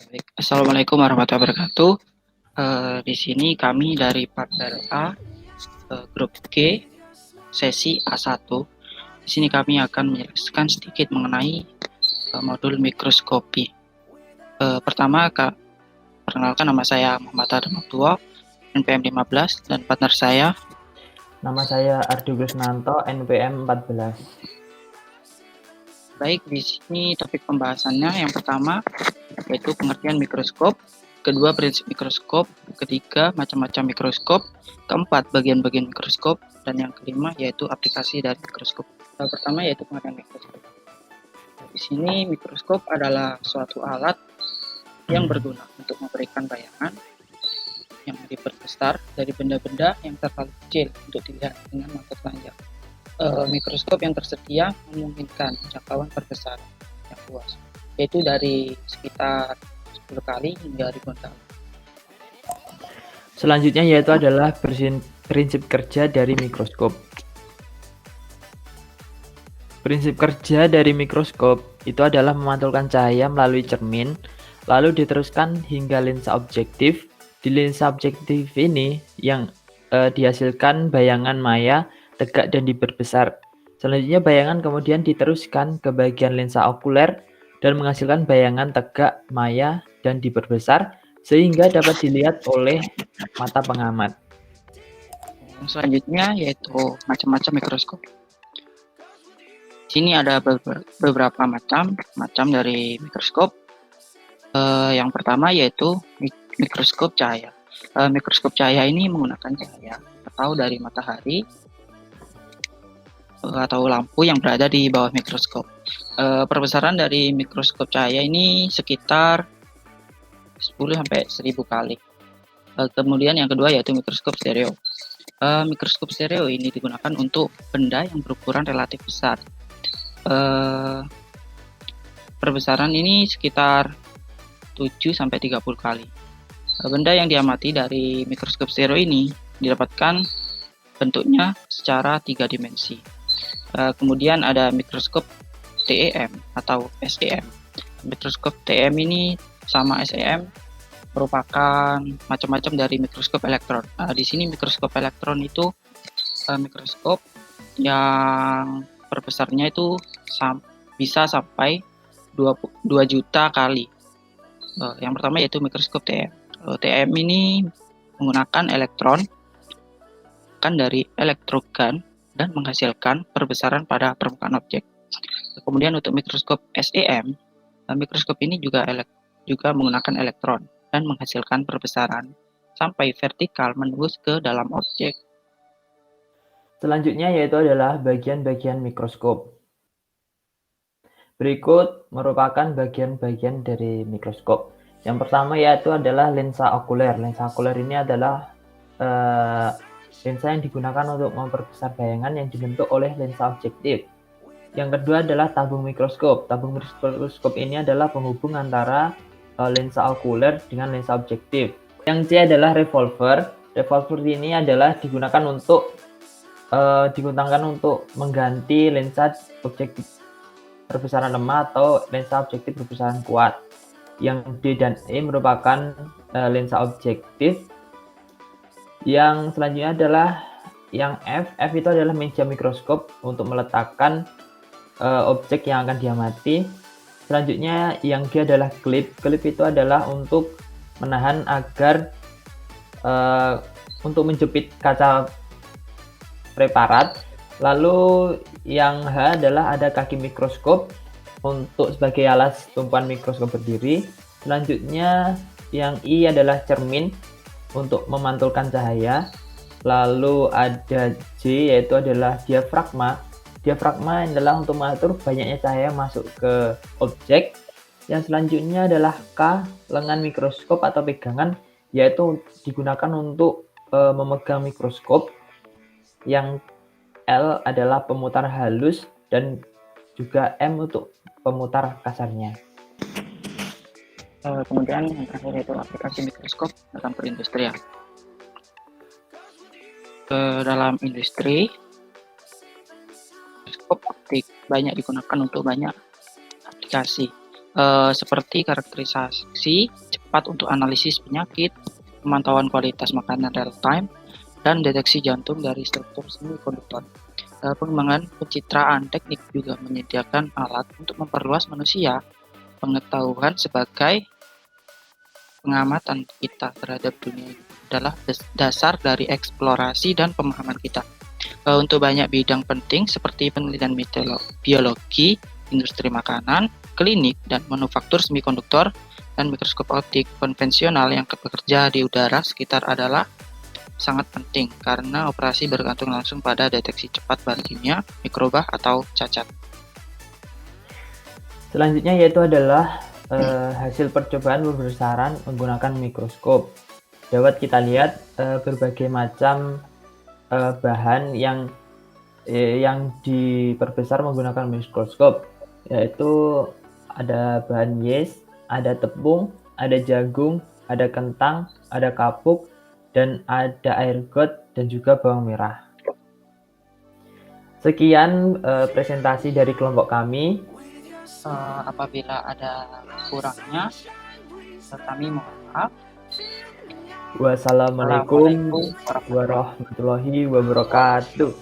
Baik, assalamualaikum warahmatullahi wabarakatuh. Di sini kami dari partner A, grup G, sesi A1. Di sini kami akan menjelaskan sedikit mengenai modul mikroskopi. Pertama, perkenalkan, nama saya Muhammad Adam Abdullah, NPM 15, dan partner saya. Nama saya Ardi Krisnanto, NPM 14. Baik, di sini topik pembahasannya yang pertama yaitu pengertian mikroskop, kedua prinsip mikroskop, ketiga macam-macam mikroskop, keempat bagian-bagian mikroskop, dan yang kelima yaitu aplikasi dari mikroskop. Pertama yaitu pengertian mikroskop. Di sini mikroskop adalah suatu alat yang berguna untuk memberikan bayangan yang diperbesar dari benda-benda yang terlalu kecil untuk dilihat dengan mata telanjang. Mikroskop yang tersedia memungkinkan jangkauan perbesaran yang luas, yaitu dari sekitar 10 kali hingga ribuan kali. Selanjutnya yaitu adalah prinsip kerja dari mikroskop. Prinsip kerja dari mikroskop itu adalah memantulkan cahaya melalui cermin, lalu diteruskan hingga lensa objektif. Di lensa objektif ini yang dihasilkan bayangan maya tegak dan diperbesar. Selanjutnya bayangan kemudian diteruskan ke bagian lensa okuler dan menghasilkan bayangan tegak, maya, dan diperbesar sehingga dapat dilihat oleh mata pengamat. Selanjutnya yaitu macam-macam mikroskop. Di sini ada beberapa macam dari mikroskop. Yang pertama yaitu mikroskop cahaya. Mikroskop cahaya ini menggunakan cahaya atau dari matahari atau lampu yang berada di bawah mikroskop. Perbesaran dari mikroskop cahaya ini sekitar 10 sampai 1000 kali. Kemudian yang kedua yaitu mikroskop stereo. Mikroskop stereo ini digunakan untuk benda yang berukuran relatif besar. Perbesaran ini sekitar 7 sampai 30 kali. Benda yang diamati dari mikroskop stereo ini didapatkan bentuknya secara 3 dimensi. Kemudian ada mikroskop TEM atau SEM. Mikroskop TEM ini sama SEM merupakan macam-macam dari mikroskop elektron. Di sini mikroskop elektron itu mikroskop yang perbesarnya itu bisa sampai 2 juta kali. Yang pertama yaitu mikroskop TEM. TEM ini menggunakan elektron kan dari elektrogan dan menghasilkan perbesaran pada permukaan objek. Kemudian untuk mikroskop SEM, mikroskop ini juga menggunakan elektron dan menghasilkan perbesaran sampai vertikal menembus ke dalam objek. Selanjutnya yaitu adalah bagian-bagian mikroskop. Berikut merupakan bagian-bagian dari mikroskop. Yang pertama yaitu adalah lensa okuler. Lensa okuler ini adalah lensa yang digunakan untuk memperbesar bayangan yang dibentuk oleh lensa objektif. Yang kedua adalah tabung mikroskop. Tabung mikroskop ini adalah penghubung antara lensa okuler dengan lensa objektif. Yang C adalah revolver. Revolver ini adalah digunakan untuk mengganti lensa objektif perbesaran lemah atau lensa objektif perbesaran kuat. Yang D dan E merupakan lensa objektif. Yang selanjutnya adalah yang F. F itu adalah meja mikroskop untuk meletakkan objek yang akan diamati. Selanjutnya yang G adalah klip. Klip itu adalah untuk menahan agar untuk menjepit kaca preparat. Lalu yang H adalah ada kaki mikroskop untuk sebagai alas tumpuan mikroskop berdiri. Selanjutnya yang I adalah cermin untuk memantulkan cahaya. Lalu ada J yaitu adalah diafragma. Diafragma adalah untuk mengatur banyaknya cahaya masuk ke objek. Yang selanjutnya adalah K, lengan mikroskop atau pegangan, yaitu digunakan untuk memegang mikroskop. Yang L adalah pemutar halus dan juga M untuk pemutar kasarnya. Kemudian yang terakhir yaitu aplikasi mikroskop dalam perindustrian. Dalam industri, mikroskop optik banyak digunakan untuk banyak aplikasi. seperti karakterisasi cepat untuk analisis penyakit, pemantauan kualitas makanan real time, dan deteksi jantung dari struktur semikonduktor. Pengembangan pencitraan teknik juga menyediakan alat untuk memperluas manusia pengetahuan sebagai pengamatan kita terhadap dunia ini adalah dasar dari eksplorasi dan pemahaman kita. Untuk banyak bidang penting seperti penelitian biologi, industri makanan, klinik, dan manufaktur semikonduktor, dan mikroskop optik konvensional yang bekerja di udara sekitar adalah sangat penting karena operasi bergantung langsung pada deteksi cepat bahan kimia, mikroba, atau cacat. Selanjutnya yaitu adalah hasil percobaan pembesaran menggunakan mikroskop. Dapat kita lihat berbagai macam bahan yang diperbesar menggunakan mikroskop, yaitu ada bahan yeast, ada tepung, ada jagung, ada kentang, ada kapuk, dan ada air got dan juga bawang merah. Sekian presentasi dari kelompok kami. Apabila ada kurangnya, kami mohon maaf. Wassalamualaikum warahmatullahi wabarakatuh.